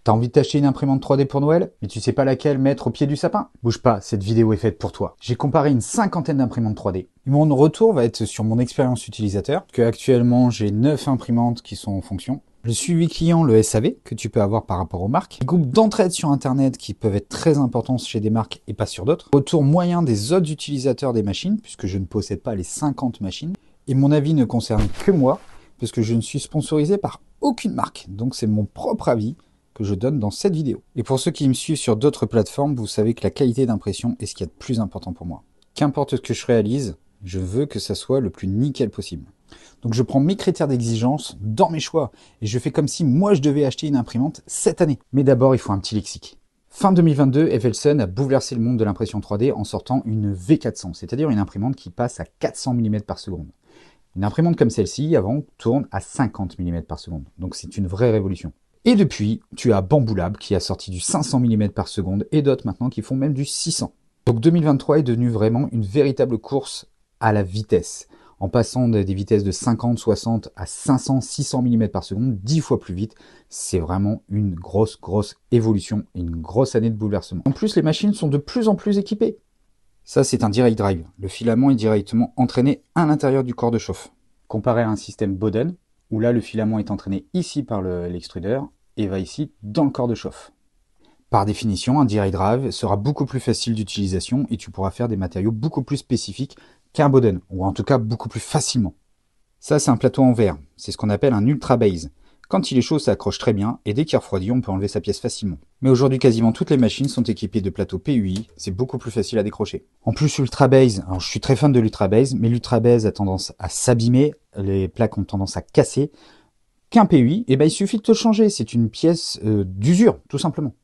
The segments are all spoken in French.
T'as envie de t'acheter une imprimante 3D pour Noël, mais tu sais pas laquelle mettre au pied du sapin? Bouge pas, cette vidéo est faite pour toi. J'ai comparé une cinquantaine d'imprimantes 3D. Mon retour va être sur mon expérience utilisateur, que actuellement j'ai 9 imprimantes qui sont en fonction. Le suivi client, le SAV, que tu peux avoir par rapport aux marques. Les groupes d'entraide sur Internet qui peuvent être très importants chez des marques et pas sur d'autres. Retour moyen des autres utilisateurs des machines, puisque je ne possède pas les 50 machines. Et mon avis ne concerne que moi, parce que je ne suis sponsorisé par aucune marque. Donc c'est mon propre avis que je donne dans cette vidéo. Et pour ceux qui me suivent sur d'autres plateformes, vous savez que la qualité d'impression est ce qu'il y a de plus important pour moi. Qu'importe ce que je réalise, je veux que ça soit le plus nickel possible. Donc je prends mes critères d'exigence dans mes choix et je fais comme si moi je devais acheter une imprimante cette année. Mais d'abord, il faut un petit lexique. Fin 2022, Evelson a bouleversé le monde de l'impression 3D en sortant une V400, c'est-à-dire une imprimante qui passe à 400 mm par seconde. Une imprimante comme celle-ci, avant, tourne à 50 mm par seconde. Donc c'est une vraie révolution. Et depuis, tu as Bambu Lab qui a sorti du 500 mm par seconde et d'autres maintenant qui font même du 600. Donc 2023 est devenu vraiment une véritable course à la vitesse. En passant des vitesses de 50, 60 à 500, 600 mm par seconde, 10 fois plus vite. C'est vraiment une grosse évolution et une grosse année de bouleversement. En plus, les machines sont de plus en plus équipées. Ça, c'est un direct drive. Le filament est directement entraîné à l'intérieur du corps de chauffe. Comparé à un système Bowden, où là, le filament est entraîné ici par l'extrudeur et va ici dans le corps de chauffe. Par définition, un direct drive sera beaucoup plus facile d'utilisation et tu pourras faire des matériaux beaucoup plus spécifiques qu'un Bowden, ou en tout cas beaucoup plus facilement. Ça, c'est un plateau en verre. C'est ce qu'on appelle un ultra base. Quand il est chaud, ça accroche très bien, et dès qu'il refroidit, on peut enlever sa pièce facilement. Mais aujourd'hui, quasiment toutes les machines sont équipées de plateaux PUI, c'est beaucoup plus facile à décrocher. En plus, Ultra Base, alors je suis très fan de l'Ultra Base, mais l'Ultra Base a tendance à s'abîmer, les plaques ont tendance à casser. Qu'un PUI, il suffit de te changer, c'est une pièce d'usure, tout simplement.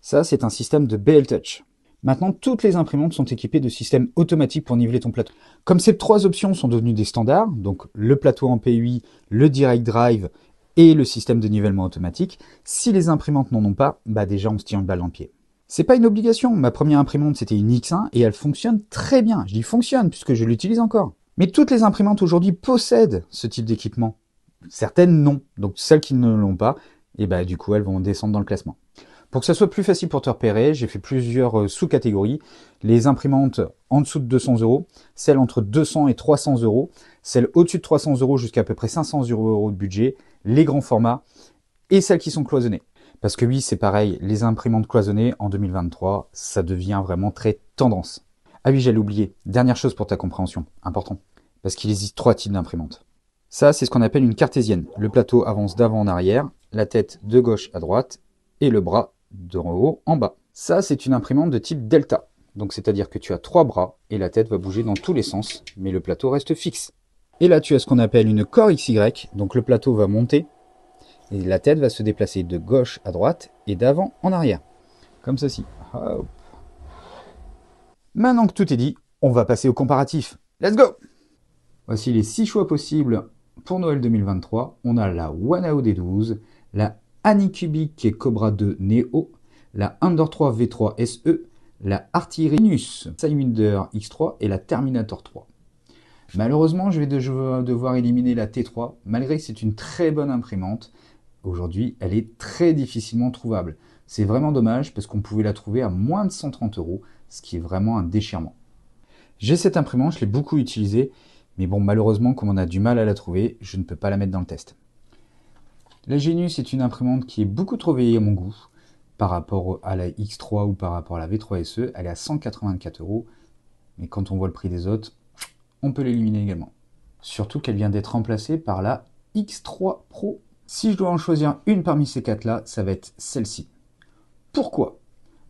Ça, c'est un système de BL Touch. Maintenant, toutes les imprimantes sont équipées de systèmes automatiques pour niveler ton plateau. Comme ces trois options sont devenues des standards, donc le plateau en PUI, le Direct Drive et le système de nivellement automatique, si les imprimantes n'en ont pas, déjà on se tire une balle dans le pied. C'est pas une obligation, ma première imprimante c'était une X1 et elle fonctionne très bien. Je dis fonctionne puisque je l'utilise encore. Mais toutes les imprimantes aujourd'hui possèdent ce type d'équipement. Certaines non, donc celles qui ne l'ont pas, du coup elles vont descendre dans le classement. Pour que ça soit plus facile pour te repérer, j'ai fait plusieurs sous-catégories. Les imprimantes en dessous de 200 €, celles entre 200 et 300 €, celles au-dessus de 300 € jusqu'à peu près 500 € de budget, les grands formats et celles qui sont cloisonnées. Parce que oui, c'est pareil, les imprimantes cloisonnées en 2023, ça devient vraiment très tendance. Ah oui, j'allais oublier, dernière chose pour ta compréhension, important, parce qu'il existe 3 types d'imprimantes. Ça, c'est ce qu'on appelle une cartésienne. Le plateau avance d'avant en arrière, la tête de gauche à droite et le bras de haut en bas. Ça, c'est une imprimante de type delta. Donc, c'est-à-dire que tu as 3 bras et la tête va bouger dans tous les sens, mais le plateau reste fixe. Et là, tu as ce qu'on appelle une core XY. Donc, le plateau va monter et la tête va se déplacer de gauche à droite et d'avant en arrière. Comme ceci. Hop. Maintenant que tout est dit, on va passer au comparatif. Let's go! Voici les 6 choix possibles pour Noël 2023. On a la Wanao D12, la Anycubic Cobra 2 Neo, la Under 3 V3 SE, la Artirinus Sidewinder X3 et la Terminator 3. Malheureusement, je vais devoir éliminer la T3, malgré que c'est une très bonne imprimante. Aujourd'hui, elle est très difficilement trouvable. C'est vraiment dommage parce qu'on pouvait la trouver à moins de 130 €, ce qui est vraiment un déchirement. J'ai cette imprimante, je l'ai beaucoup utilisée, mais bon, malheureusement, comme on a du mal à la trouver, je ne peux pas la mettre dans le test. La Genius est une imprimante qui est beaucoup trop vieille à mon goût par rapport à la X3 ou par rapport à la V3 SE. Elle est à 184 €, mais quand on voit le prix des autres, on peut l'éliminer également. Surtout qu'elle vient d'être remplacée par la X3 Pro. Si je dois en choisir une parmi ces 4-là, ça va être celle-ci. Pourquoi ?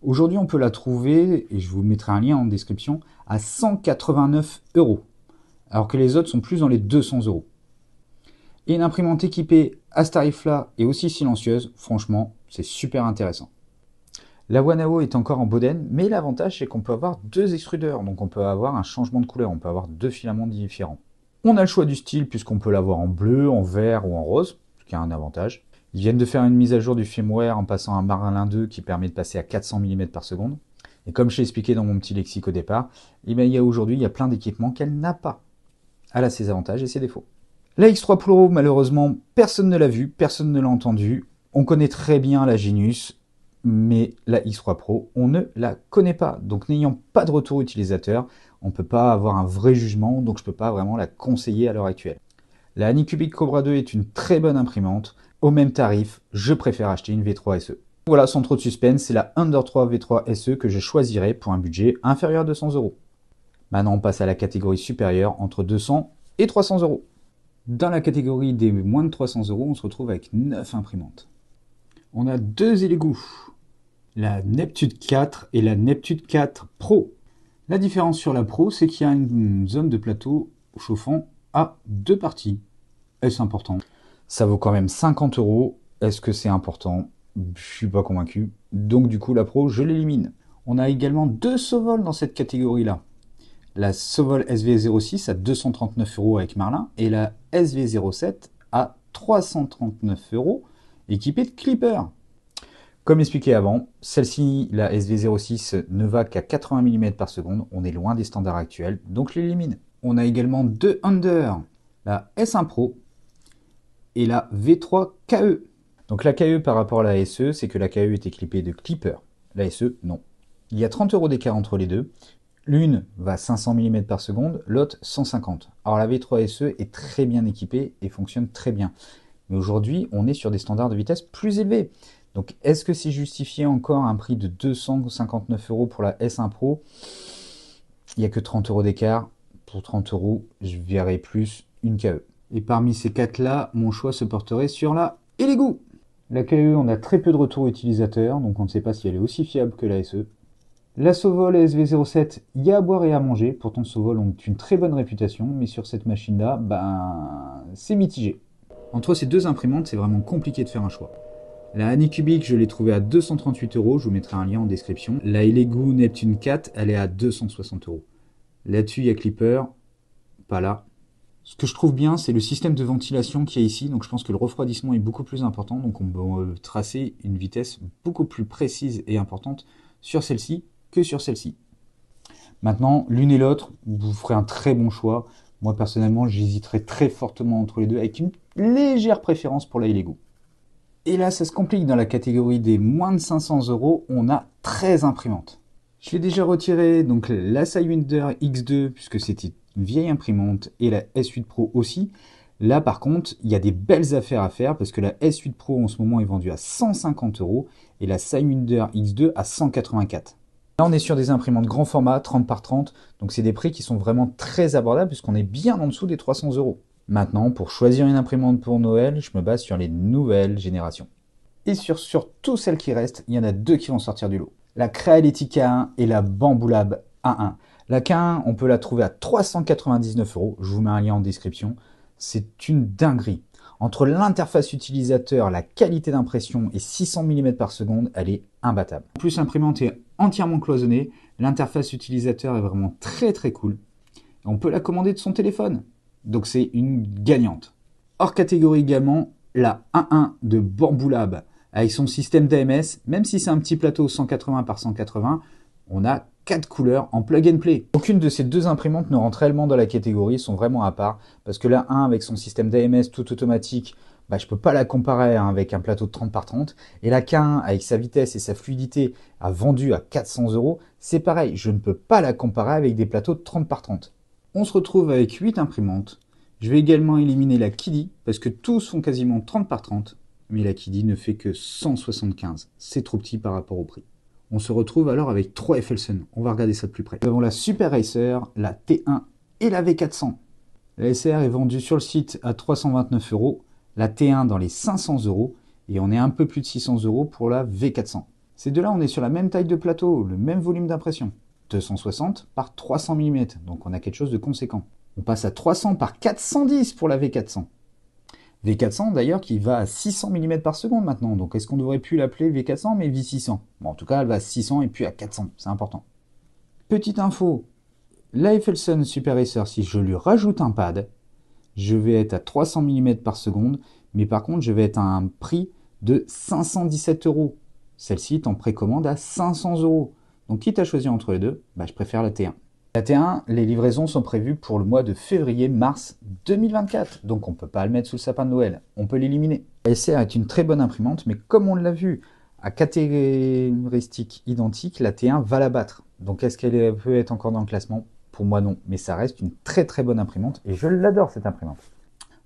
Aujourd'hui, on peut la trouver, et je vous mettrai un lien en description, à 189 €, alors que les autres sont plus dans les 200 €. Et une imprimante équipée à ce tarif-là et aussi silencieuse, franchement, c'est super intéressant. La Wanao est encore en Bowden, mais l'avantage c'est qu'on peut avoir 2 extrudeurs, donc on peut avoir un changement de couleur, on peut avoir 2 filaments différents. On a le choix du style puisqu'on peut l'avoir en bleu, en vert ou en rose, ce qui a un avantage. Ils viennent de faire une mise à jour du firmware en passant un Marlin 2 qui permet de passer à 400 mm par seconde. Et comme je l'ai expliqué dans mon petit lexique au départ, aujourd'hui il y a plein d'équipements qu'elle n'a pas. Elle a ses avantages et ses défauts. La X3 Pro, malheureusement, personne ne l'a vu, personne ne l'a entendu. On connaît très bien la Genius, mais la X3 Pro, on ne la connaît pas. Donc n'ayant pas de retour utilisateur, on ne peut pas avoir un vrai jugement, donc je ne peux pas vraiment la conseiller à l'heure actuelle. La Anycubic Cobra 2 est une très bonne imprimante. Au même tarif, je préfère acheter une V3 SE. Voilà, sans trop de suspense, c'est la Under 3 V3 SE que je choisirai pour un budget inférieur à 200 €. Maintenant, on passe à la catégorie supérieure, entre 200 et 300 €. Dans la catégorie des moins de 300 €, on se retrouve avec 9 imprimantes. On a deux Elegoo, la Neptune 4 et la Neptune 4 Pro. La différence sur la Pro, c'est qu'il y a une zone de plateau chauffant à deux parties. Est-ce important? Ça vaut quand même 50 €. Est-ce que c'est important? Je suis pas convaincu. Donc du coup, la Pro, je l'élimine. On a également deux Sovol dans cette catégorie-là. La Sovol SV06 à 239 € avec Marlin et la SV07 à 339 € équipée de clipper. Comme expliqué avant, celle-ci, la SV06, ne va qu'à 80 mm par seconde. On est loin des standards actuels, donc je l'élimine. On a également deux Under, la S1 Pro et la V3 KE. Donc la KE par rapport à la SE, c'est que la KE est équipée de clipper. La SE, non. Il y a 30 € d'écart entre les deux. L'une va 500 mm par seconde, l'autre 150. Alors la V3 SE est très bien équipée et fonctionne très bien. Mais aujourd'hui, on est sur des standards de vitesse plus élevés. Donc est-ce que c'est justifié encore un prix de 259 € pour la S1 Pro? Il n'y a que 30 € d'écart. Pour 30 €, je verrai plus une KE. Et parmi ces quatre-là, mon choix se porterait sur la Elegoo. La KE, on a très peu de retours utilisateurs, donc on ne sait pas si elle est aussi fiable que la SE. La Sovol SV07, il y a à boire et à manger. Pourtant, Sovol ont une très bonne réputation, mais sur cette machine-là, c'est mitigé. Entre ces deux imprimantes, c'est vraiment compliqué de faire un choix. La Anycubic, je l'ai trouvée à 238 €, je vous mettrai un lien en description. La Elegoo Neptune 4, elle est à 260 €. Là-dessus, il y a Clipper, pas là. Ce que je trouve bien, c'est le système de ventilation qu'il y a ici. Donc je pense que le refroidissement est beaucoup plus important. Donc on peut tracer une vitesse beaucoup plus précise et importante sur celle-ci que sur celle-ci. Maintenant, l'une et l'autre, vous ferez un très bon choix. Moi, personnellement, j'hésiterai très fortement entre les deux avec une légère préférence pour la Elegoo. Et là, ça se complique dans la catégorie des moins de 500 €. On a 13 imprimantes. Je l'ai déjà retiré, donc la Sidewinder X2, puisque c'était une vieille imprimante, et la S8 Pro aussi. Là, par contre, il y a des belles affaires à faire, parce que la S8 Pro, en ce moment, est vendue à 150 € et la Sidewinder X2 à 184. Là, on est sur des imprimantes grand format, 30 par 30, donc c'est des prix qui sont vraiment très abordables, puisqu'on est bien en dessous des 300 €. Maintenant, pour choisir une imprimante pour Noël, je me base sur les nouvelles générations. Et sur toutes celles qui restent, il y en a deux qui vont sortir du lot. La Creality K1 et la Bamboo Lab A1. La K1, on peut la trouver à 399 €. Je vous mets un lien en description. C'est une dinguerie. Entre l'interface utilisateur, la qualité d'impression et 600 mm par seconde, elle est imbattable. En plus, l'imprimante est entièrement cloisonnée. L'interface utilisateur est vraiment très très cool. On peut la commander de son téléphone. Donc c'est une gagnante. Hors catégorie également, la 1.1 de Bamboo Lab. Avec son système d'AMS, même si c'est un petit plateau 180 par 180, on a 4 couleurs en plug and play. Aucune de ces deux imprimantes ne rentre réellement dans la catégorie, sont vraiment à part, parce que la 1 avec son système d'AMS tout automatique, je ne peux pas la comparer avec un plateau de 30 par 30, et la K1 avec sa vitesse et sa fluidité a vendu à 400 €, c'est pareil, je ne peux pas la comparer avec des plateaux de 30 par 30. On se retrouve avec 8 imprimantes. Je vais également éliminer la Kiddy, parce que tous font quasiment 30 par 30, mais la Kiddy ne fait que 175. C'est trop petit par rapport au prix. On se retrouve alors avec 3 Effelson. On va regarder ça de plus près. Nous avons la Super Racer, la T1 et la V400. La SR est vendue sur le site à 329 €, la T1 dans les 500 € et on est un peu plus de 600 € pour la V400. Ces deux-là, on est sur la même taille de plateau, le même volume d'impression. 260 par 300 mm, donc on a quelque chose de conséquent. On passe à 300 par 410 pour la V400. V400 d'ailleurs qui va à 600 mm par seconde maintenant, donc est-ce qu'on devrait plus l'appeler V400 mais V600? Bon, en tout cas elle va à 600 et puis à 400, c'est important. Petite info, la Effelson Super Racer, si je lui rajoute un pad, je vais être à 300 mm par seconde, mais par contre je vais être à un prix de 517 €. Celle-ci est en précommande à 500 €. Donc quitte à choisir entre les deux, je préfère la T1. La T1, les livraisons sont prévues pour le mois de février-mars 2024. Donc on ne peut pas le mettre sous le sapin de Noël, on peut l'éliminer. La SR est une très bonne imprimante, mais comme on l'a vu, à caractéristiques identiques, la T1 va la battre. Donc est-ce qu'elle peut être encore dans le classement? Pour moi non, mais ça reste une très très bonne imprimante et je l'adore cette imprimante.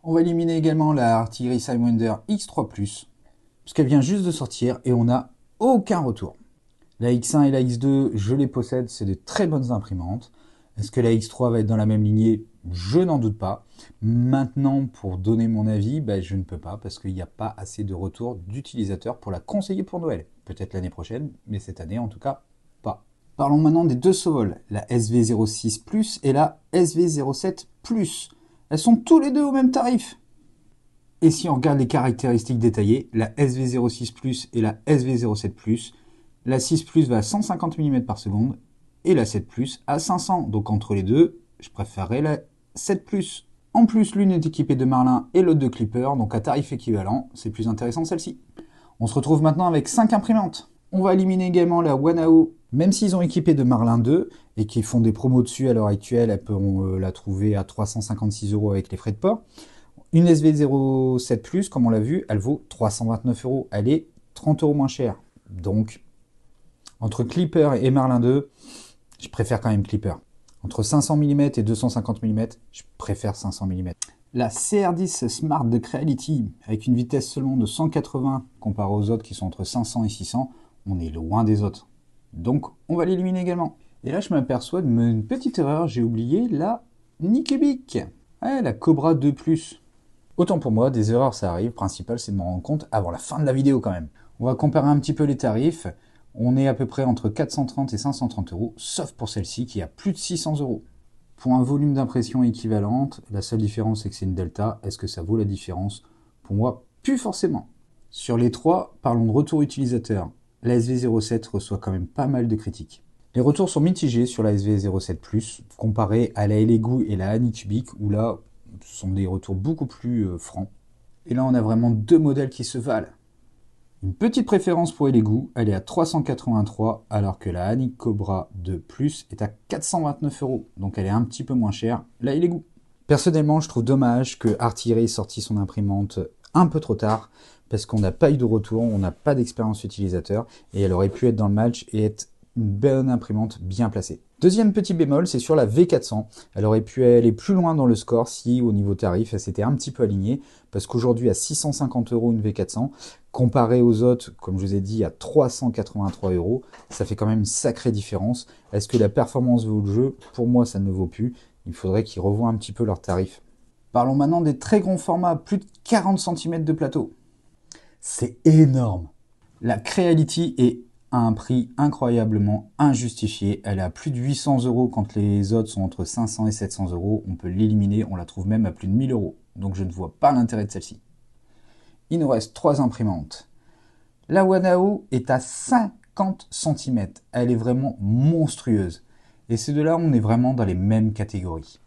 On va éliminer également la Artillery Sidewinder X3+, parce qu'elle vient juste de sortir et on n'a aucun retour. La X1 et la X2, je les possède, c'est de très bonnes imprimantes. Est-ce que la X3 va être dans la même lignée? Je n'en doute pas. Maintenant, pour donner mon avis, je ne peux pas parce qu'il n'y a pas assez de retours d'utilisateurs pour la conseiller pour Noël. Peut-être l'année prochaine, mais cette année en tout cas pas. Parlons maintenant des deux Sovol, la SV06 Plus et la SV07 Plus. Elles sont tous les deux au même tarif. Et si on regarde les caractéristiques détaillées, la SV06 Plus et la SV07 Plus, la 6 Plus va à 150 mm par seconde et la 7 Plus à 500. Donc entre les deux, je préférerais la 7 Plus. En plus, l'une est équipée de Marlin et l'autre de Clipper, donc à tarif équivalent, c'est plus intéressant celle-ci. On se retrouve maintenant avec 5 imprimantes. On va éliminer également la Wanao, même s'ils ont équipé de Marlin 2 et qu'ils font des promos dessus à l'heure actuelle, elles pourront la trouver à 356 € avec les frais de port. Une SV07 Plus, comme on l'a vu, elle vaut 329 €. Elle est 30 € moins chère. Donc, entre Clipper et Marlin 2, je préfère quand même Clipper. Entre 500 mm et 250 mm, je préfère 500 mm. La CR10 Smart de Creality, avec une vitesse seulement de 180 comparé aux autres qui sont entre 500 et 600, on est loin des autres. Donc, on va l'éliminer également. Et là, je m'aperçois d'une petite erreur, j'ai oublié la Nikubik. Ouais, la Cobra 2+. Autant pour moi, des erreurs ça arrive, le principal c'est de m'en rendre compte avant la fin de la vidéo quand même. On va comparer un petit peu les tarifs. On est à peu près entre 430 et 530 €, sauf pour celle-ci qui a plus de 600 €. Pour un volume d'impression équivalente, la seule différence c'est que c'est une Delta. Est-ce que ça vaut la différence? Pour moi, plus forcément. Sur les trois, parlons de retour utilisateur. La SV07 reçoit quand même pas mal de critiques. Les retours sont mitigés sur la SV07 Plus, comparé à la Elegoo et la Anycubic, où là, ce sont des retours beaucoup plus francs. Et là, on a vraiment deux modèles qui se valent. Une petite préférence pour Elegoo, elle est à 383, alors que la Ani Cobra 2 Plus est à 429 €, donc elle est un petit peu moins chère, la Elegoo. Personnellement, je trouve dommage que Artillery ait sorti son imprimante un peu trop tard, parce qu'on n'a pas eu de retour, on n'a pas d'expérience utilisateur, et elle aurait pu être dans le match et être une bonne imprimante bien placée. Deuxième petit bémol, c'est sur la V400. Elle aurait pu aller plus loin dans le score si, au niveau tarif, elle s'était un petit peu alignée, parce qu'aujourd'hui, à 650 € une V400, comparé aux autres, comme je vous ai dit, à 383 €, ça fait quand même une sacrée différence. Est-ce que la performance vaut le jeu? Pour moi, ça ne le vaut plus. Il faudrait qu'ils revoient un petit peu leurs tarifs. Parlons maintenant des très grands formats, plus de 40 cm de plateau. C'est énorme. La Creality est à un prix incroyablement injustifié. Elle est à plus de 800 € quand les autres sont entre 500 et 700 €. On peut l'éliminer, on la trouve même à plus de 1000 €. Donc je ne vois pas l'intérêt de celle-ci. Il nous reste 3 imprimantes. La Wanao est à 50 cm. Elle est vraiment monstrueuse. Et ces deux-là, on est vraiment dans les mêmes catégories.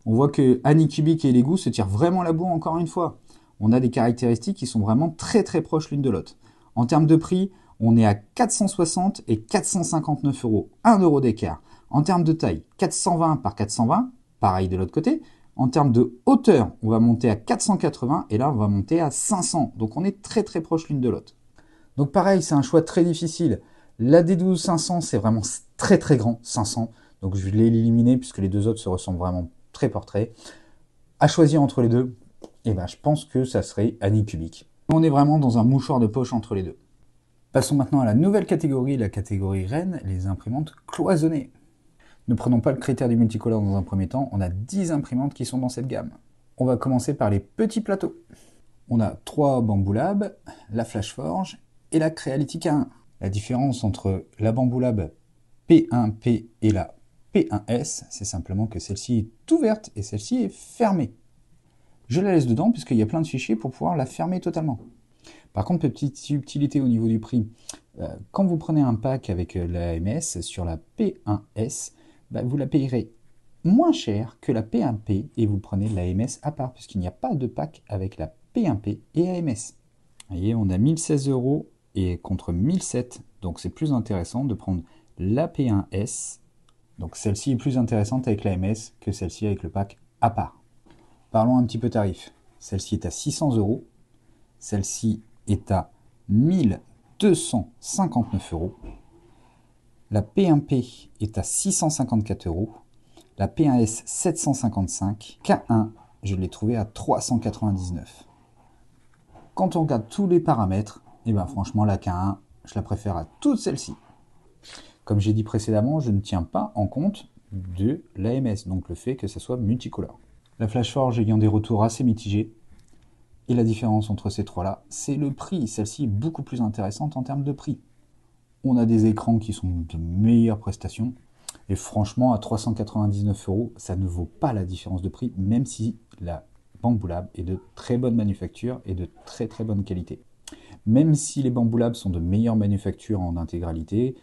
On voit que Anycubic et Elegoo se tirent vraiment la bourre encore une fois. On a des caractéristiques qui sont vraiment très très proches l'une de l'autre. En termes de prix, on est à 460 et 459 €, 1 € d'écart. En termes de taille, 420 par 420, pareil de l'autre côté. En termes de hauteur, on va monter à 480 et là on va monter à 500. Donc on est très très proche l'une de l'autre. Donc pareil, c'est un choix très difficile. La D12 500, c'est vraiment très très grand, 500. Donc je vais l'éliminer puisque les deux autres se ressemblent vraiment très portraits. À choisir entre les deux, je pense que ça serait Anycubic. On est vraiment dans un mouchoir de poche entre les deux. Passons maintenant à la nouvelle catégorie, la catégorie reine, les imprimantes cloisonnées. Ne prenons pas le critère du multicolore dans un premier temps, on a 10 imprimantes qui sont dans cette gamme. On va commencer par les petits plateaux. On a 3 Bambu Lab, la Flashforge et la Creality K1. La différence entre la Bambu Lab P1P et la P1S, c'est simplement que celle-ci est ouverte et celle-ci est fermée. Je la laisse dedans puisqu'il y a plein de fichiers pour pouvoir la fermer totalement. Par contre, petite subtilité au niveau du prix, quand vous prenez un pack avec l'AMS sur la P1S, vous la payerez moins cher que la P1P et vous prenez l'AMS à part, puisqu'il n'y a pas de pack avec la P1P et AMS. Vous voyez, on a 1016 € et contre 1007, donc c'est plus intéressant de prendre la P1S. Donc celle-ci est plus intéressante avec l'AMS que celle-ci avec le pack à part. Parlons un petit peu tarif. Celle-ci est à 600 €. Celle-ci est à 1259 €. La P1P est à 654 €. La P1S 755. K1, je l'ai trouvé à 399. Quand on regarde tous les paramètres, et ben franchement la K1, je la préfère à toutes celles-ci. Comme j'ai dit précédemment, je ne tiens pas en compte de l'AMS, donc le fait que ça soit multicolore. La Flashforge ayant des retours assez mitigés, et la différence entre ces trois-là, c'est le prix. Celle-ci est beaucoup plus intéressante en termes de prix. On a des écrans qui sont de meilleures prestations, et franchement, à 399 €, ça ne vaut pas la différence de prix, même si la Bambu Lab est de très bonne manufacture et de très très bonne qualité. Même si les Bambu Lab sont de meilleure manufacture en intégralité,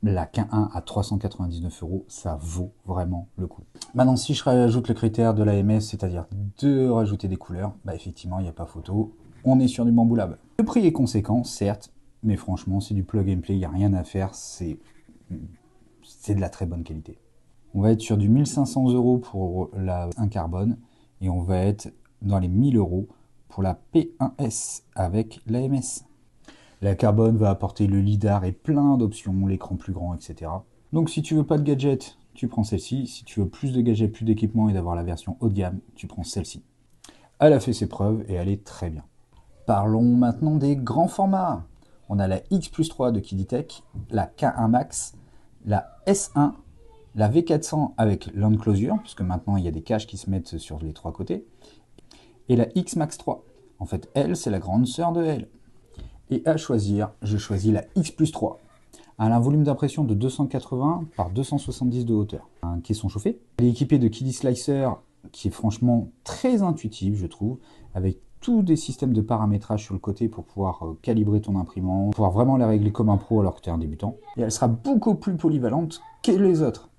la K1 à 399 €, ça vaut vraiment le coup. Maintenant, si je rajoute le critère de l'AMS, c'est-à-dire de rajouter des couleurs, bah effectivement, il n'y a pas photo, on est sur du Bambu Lab. Le prix est conséquent, certes, mais franchement, c'est du plug and play, il n'y a rien à faire, c'est de la très bonne qualité. On va être sur du 1500 € pour la 1 carbone, et on va être dans les 1000 € pour la P1S avec l'AMS. La carbone va apporter le lidar et plein d'options, l'écran plus grand, etc. Donc si tu veux pas de gadget, tu prends celle-ci. Si tu veux plus de gadgets, plus d'équipements et d'avoir la version haut de gamme, tu prends celle-ci. Elle a fait ses preuves et elle est très bien. Parlons maintenant des grands formats. On a la X+3 de Kiditech, la K1 Max, la S1, la V400 avec l'enclosure, puisque maintenant il y a des caches qui se mettent sur les trois côtés, et la X Max 3. En fait, elle, c'est la grande sœur de elle. Et à choisir, je choisis la X+3. Elle a un volume d'impression de 280 par 270 de hauteur. Un caisson chauffé. Elle est équipée de Kiddy Slicer, qui est franchement très intuitif, je trouve, avec tous des systèmes de paramétrage sur le côté pour pouvoir calibrer ton imprimante, pouvoir vraiment la régler comme un pro alors que tu es un débutant. Et elle sera beaucoup plus polyvalente que les autres,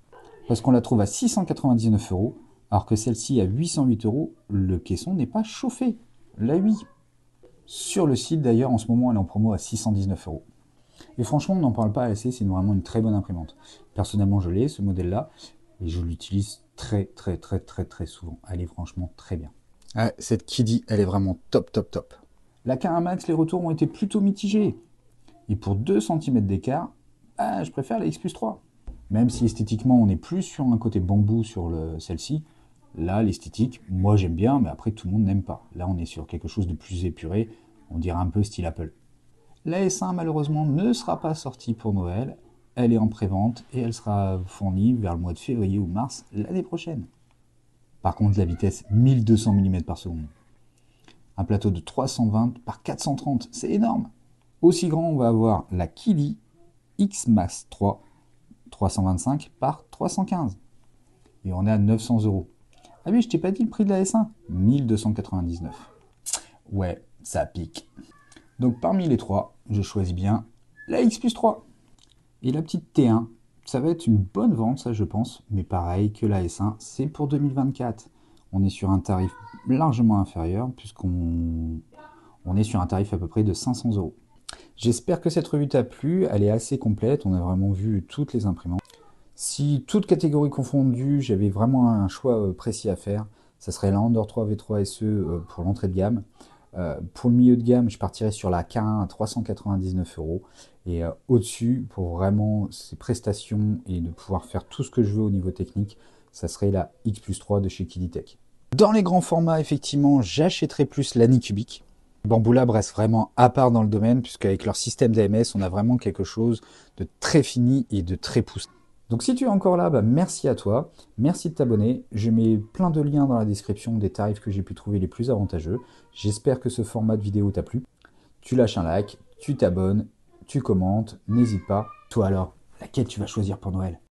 parce qu'on la trouve à 699 €, alors que celle-ci à 808 €, le caisson n'est pas chauffé. La 8. Sur le site d'ailleurs, en ce moment, elle est en promo à 619 €. Et franchement, on n'en parle pas assez, c'est vraiment une très bonne imprimante. Personnellement, je l'ai, ce modèle-là, et je l'utilise très souvent. Elle est franchement très bien. Ah, cette Kiddy, elle est vraiment top. La K1 Max, les retours ont été plutôt mitigés. Et pour 2 cm d'écart, je préfère la X+3. Même si esthétiquement, on est plus sur un côté bambou sur celle-ci, là, l'esthétique, moi j'aime bien, mais après tout le monde n'aime pas. Là, on est sur quelque chose de plus épuré, on dirait un peu style Apple. La S1, malheureusement, ne sera pas sortie pour Noël. Elle est en pré-vente et elle sera fournie vers le mois de février ou mars l'année prochaine. Par contre, la vitesse 1200 mm par seconde. Un plateau de 320 par 430, c'est énorme. Aussi grand, on va avoir la Kiddy X Max 3, 325 par 315. Et on est à 900 €. Ah oui, je t'ai pas dit le prix de la S1, 1299. Ouais, ça pique. Donc parmi les trois, je choisis bien la X+3. Et la petite T1, ça va être une bonne vente, ça je pense, mais pareil que la S1, c'est pour 2024. On est sur un tarif largement inférieur, puisqu'on est sur un tarif à peu près de 500 €. J'espère que cette revue t'a plu, elle est assez complète, on a vraiment vu toutes les imprimantes. Si toutes catégories confondues, j'avais vraiment un choix précis à faire, ça serait la Ender 3 V3 SE pour l'entrée de gamme. Pour le milieu de gamme, je partirais sur la K1 à 399 €. Et au-dessus, pour vraiment ces prestations et de pouvoir faire tout ce que je veux au niveau technique, ça serait la X+3 de chez Kiditech. Dans les grands formats, effectivement, j'achèterais plus l'Anycubic. Bambu Lab reste vraiment à part dans le domaine, puisqu'avec leur système d'AMS, on a vraiment quelque chose de très fini et de très poussé. Donc si tu es encore là, merci à toi, merci de t'abonner, je mets plein de liens dans la description des tarifs que j'ai pu trouver les plus avantageux. J'espère que ce format de vidéo t'a plu. Tu lâches un like, tu t'abonnes, tu commentes, n'hésite pas. Toi alors, laquelle tu vas choisir pour Noël ?